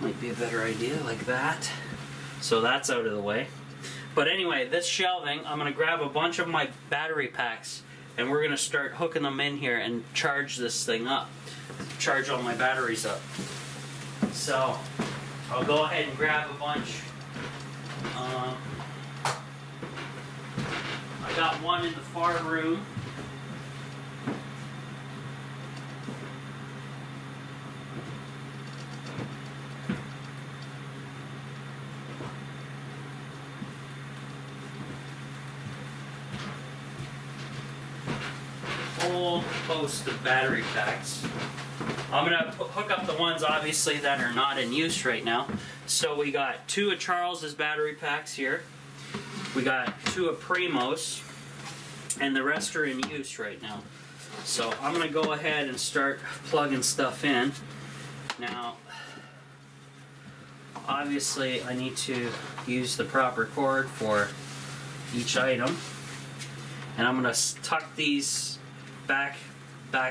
Might be a better idea like that. So that's out of the way. But anyway, this shelving, I'm going to grab a bunch of my battery packs and we're going to start hooking them in here and charge this thing up. Charge all my batteries up. So I'll go ahead and grab a bunch. I got one in the far room. Whole host of battery packs. I'm going to hook up the ones obviously that are not in use right now. So we got 2 of Charles's battery packs here. We got 2 of Primo's, and the rest are in use right now. So I'm going to go ahead and start plugging stuff in. Now, obviously I need to use the proper cord for each item. And I'm going to tuck these back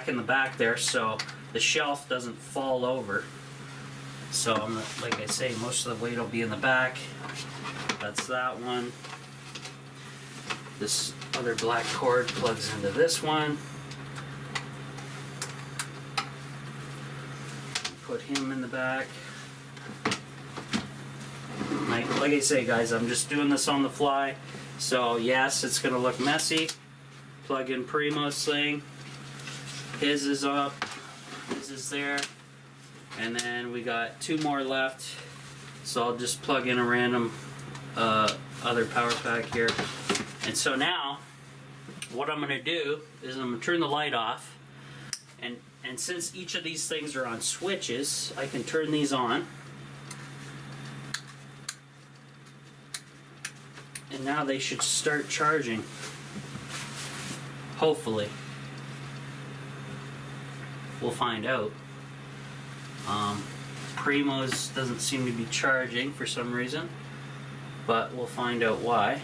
in the back there so the shelf doesn't fall over. So I'm gonna, like I say, most of the weight will be in the back. That's that one. This other black cord plugs into this one. Put him in the back. Like I say, guys, I'm just doing this on the fly. So yes, it's gonna look messy. Plug in Primo's thing. His is up. His is there. And then we got 2 more left. So I'll just plug in a random other power pack here. And so now, what I'm going to do is I'm going to turn the light off. And since each of these things are on switches, I can turn these on. And now they should start charging. Hopefully. We'll find out. Primo's doesn't seem to be charging for some reason, but we'll find out why.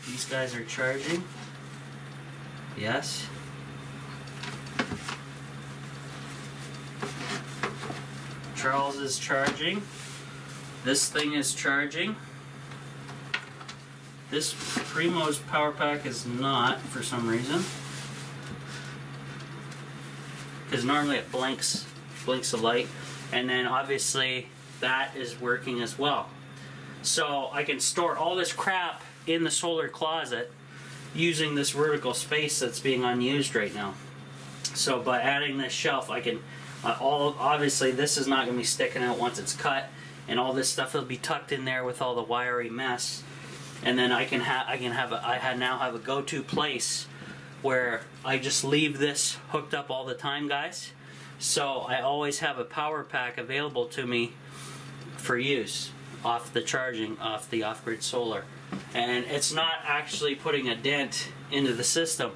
These guys are charging. Yes. Charles is charging. This thing is charging. This Primo's power pack is not for some reason. Because normally it blinks a light, and then obviously that is working as well. So I can store all this crap in the solar closet using this vertical space that's being unused right now. So by adding this shelf, I can obviously this is not going to be sticking out once it's cut, and all this stuff will be tucked in there with all the wiry mess. And then I now have a go-to place where I just leave this hooked up all the time, guys. So I always have a power pack available to me for use off the charging, off the off-grid solar. And it's not actually putting a dent into the system.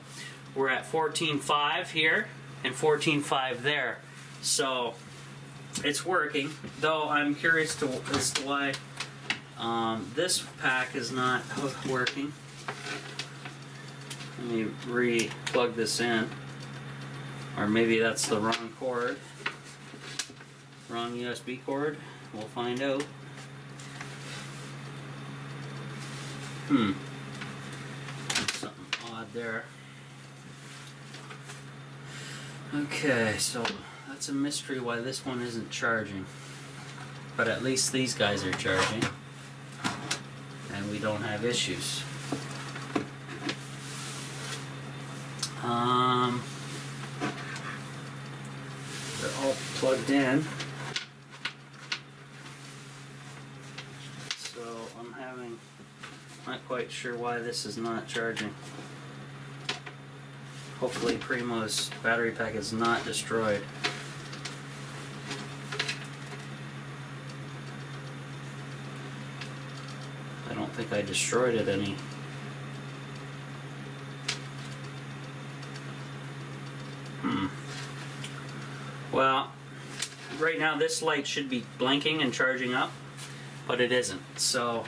We're at 14.5 here and 14.5 there. So it's working, though I'm curious as to why this pack is not working. Let me re-plug this in. Or maybe that's the wrong cord. Wrong USB cord. We'll find out. There's something odd there. Okay, so that's a mystery why this one isn't charging. But at least these guys are charging. And we don't have issues. They're all plugged in. So I'm not quite sure why this is not charging. Hopefully Primo's battery pack is not destroyed. I don't think I destroyed it any. Well, right now this light should be blinking and charging up, but it isn't. So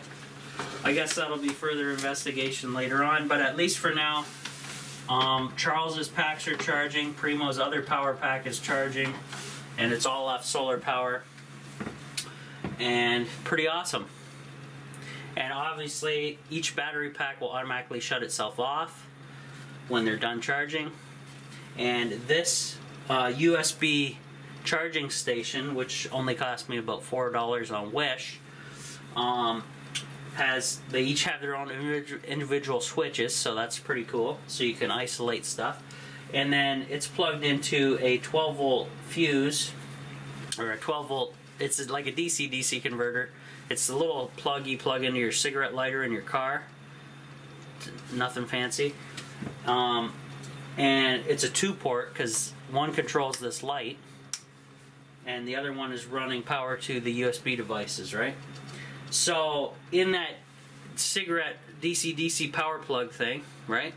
I guess that'll be further investigation later on, but at least for now, Charles's packs are charging, Primo's other power pack is charging, and it's all off solar power. And pretty awesome. And obviously each battery pack will automatically shut itself off when they're done charging. And this USB charging station, which only cost me about $4 on Wish, they each have their own individual switches, so that's pretty cool. So you can isolate stuff. And then it's plugged into a 12 volt fuse, or a 12 volt, it's like a DC-DC converter. It's a little plug you plug into your cigarette lighter in your car. Nothing fancy. And it's a 2-port because one controls this light and the other one is running power to the USB devices, right? So in that cigarette DC-DC power plug thing, right,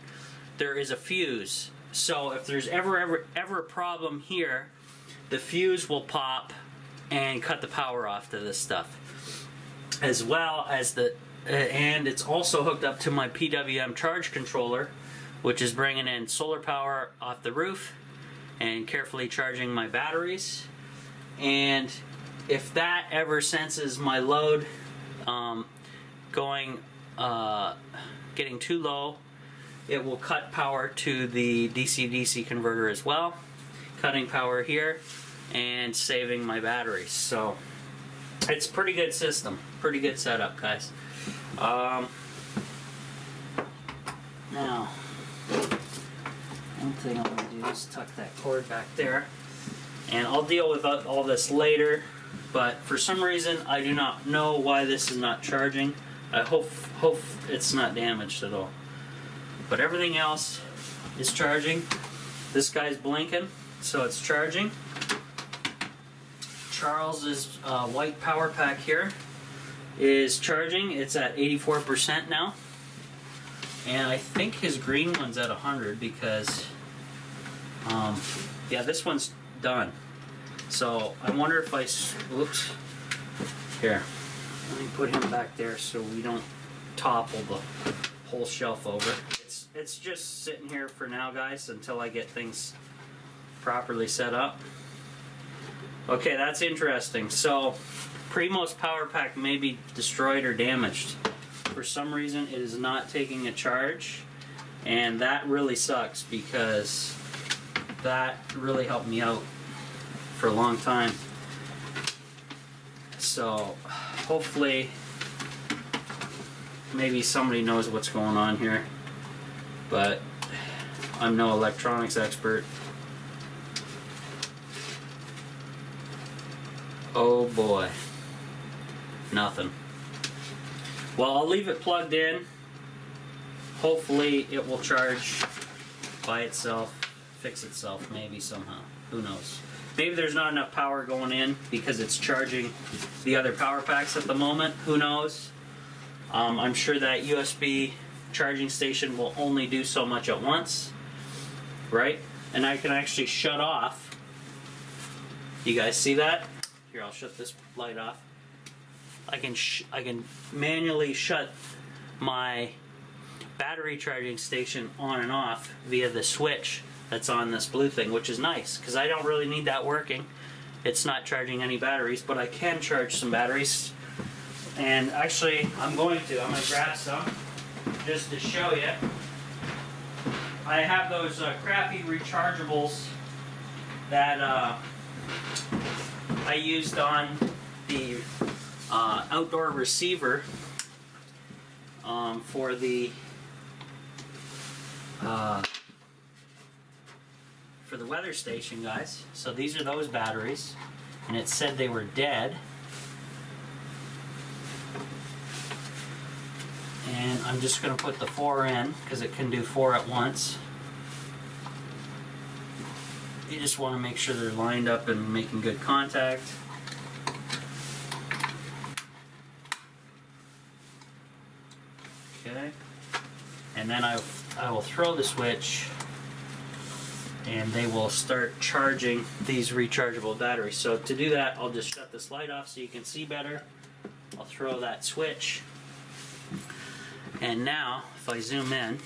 there is a fuse. So if there's ever a problem here, the fuse will pop and cut the power off to this stuff. As well as and it's also hooked up to my PWM charge controller, which is bringing in solar power off the roof and carefully charging my batteries. And if that ever senses my load getting too low, it will cut power to the DC-DC converter as well, cutting power here and saving my batteries. So it's a pretty good system, pretty good setup, guys. Now, one thing I'm going to do is tuck that cord back there, and I'll deal with all this later, but for some reason I do not know why this is not charging. I hope it's not damaged at all. But everything else is charging. This guy's blinking, so it's charging. Charles's white power pack here is charging. It's at 84% now. And I think his green one's at 100 because, yeah, this one's done. So I wonder if oops, here, let me put him back there so we don't topple the whole shelf over. It's just sitting here for now, guys, until I get things properly set up. Okay, that's interesting. So Primo's power pack may be destroyed or damaged. For some reason it is not taking a charge, and that really sucks because that really helped me out for a long time. So hopefully maybe somebody knows what's going on here, but I'm no electronics expert. Oh boy, nothing. Well, I'll leave it plugged in. Hopefully it will charge by itself, fix itself maybe somehow. Who knows? Maybe there's not enough power going in because it's charging the other power packs at the moment. Who knows? I'm sure that USB charging station will only do so much at once, right? And I can actually shut off. You guys see that? Here, I'll shut this light off. I can manually shut my battery charging station on and off via the switch that's on this blue thing, which is nice because I don't really need that working. It's not charging any batteries, but I can charge some batteries. And actually, I'm going to grab some just to show you. I have those crappy rechargeables that I used on the outdoor receiver for the weather station, guys. So these are those batteries, and it said they were dead. And I'm just going to put the 4 in because it can do 4 at once. You just want to make sure they're lined up and making good contact. Okay. And then I will throw the switch and they will start charging these rechargeable batteries. So to do that, I'll just shut this light off so you can see better. I'll throw that switch. And now, if I zoom in,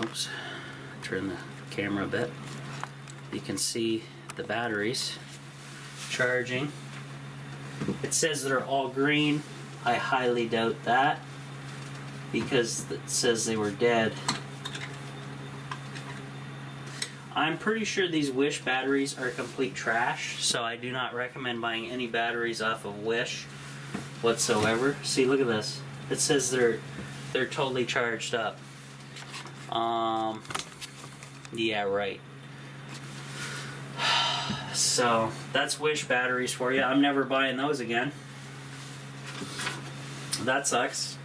Oops, turn the camera a bit. You can see the batteries charging. It says they're all green. I highly doubt that because it says they were dead. I'm pretty sure these Wish batteries are complete trash, so I do not recommend buying any batteries off of Wish whatsoever. See, look at this. It says they're totally charged up. Yeah, right. So that's Wish batteries for you. I'm never buying those again. That sucks.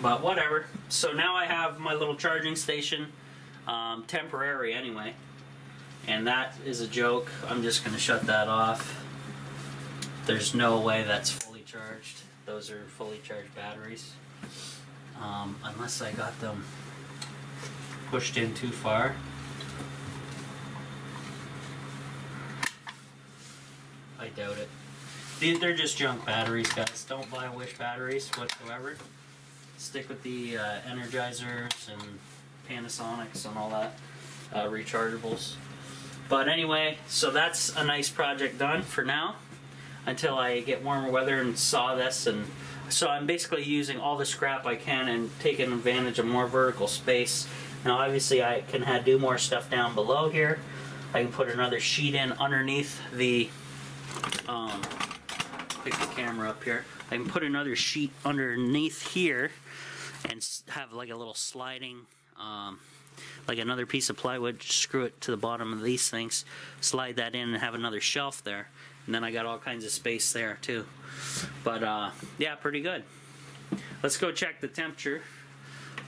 But whatever. So now I have my little charging station. Temporary anyway, and that is a joke. I'm just going to shut that off. There's no way that's fully charged. Those are fully charged batteries, unless I got them pushed in too far. I doubt it. They're just junk batteries, guys. Don't buy Wish batteries whatsoever. Stick with the Energizers and Panasonics and all that, rechargeables. But anyway, so that's a nice project done for now until I get warmer weather and saw this. And so I'm basically using all the scrap I can and taking advantage of more vertical space. Now obviously I can do more stuff down below here. I can put another sheet in underneath the pick the camera up here. I can put another sheet underneath here and have like a little sliding, like another piece of plywood, screw it to the bottom of these things, slide that in and have another shelf there, and then I got all kinds of space there too. But yeah, pretty good. Let's go check the temperature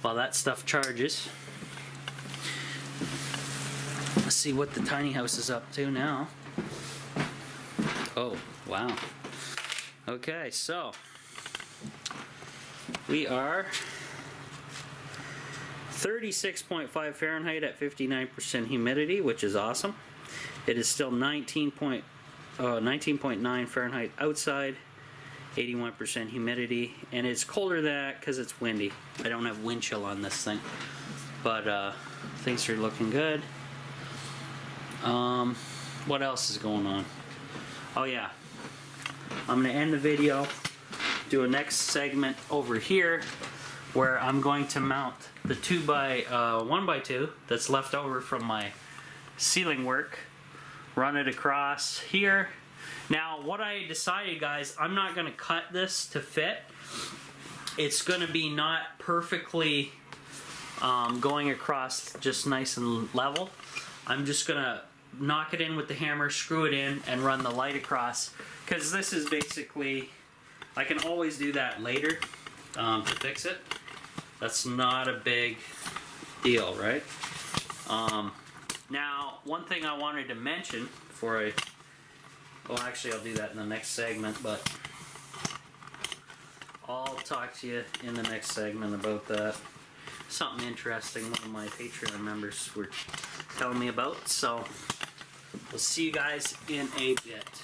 while that stuff charges. Let's see what the tiny house is up to now. Oh, wow. Okay, so we are 36.5 Fahrenheit at 59% humidity, which is awesome. It is still 19.9 Fahrenheit outside, 81% humidity, and it's colder than that because it's windy. I don't have wind chill on this thing, but things are looking good. What else is going on? Oh yeah, I'm going to end the video, do a next segment over here where I'm going to mount the 1x2 that's left over from my ceiling work, run it across here. Now what I decided, guys, I'm not going to cut this to fit. It's going to be not perfectly going across just nice and level. I'm just going to knock it in with the hammer, screw it in, and run the light across, because this is basically, I can always do that later to fix it. That's not a big deal, right? Now, one thing I wanted to mention before well, actually I'll do that in the next segment, but I'll talk to you in the next segment about that. Something interesting one of my Patreon members were telling me about, so we'll see you guys in a bit.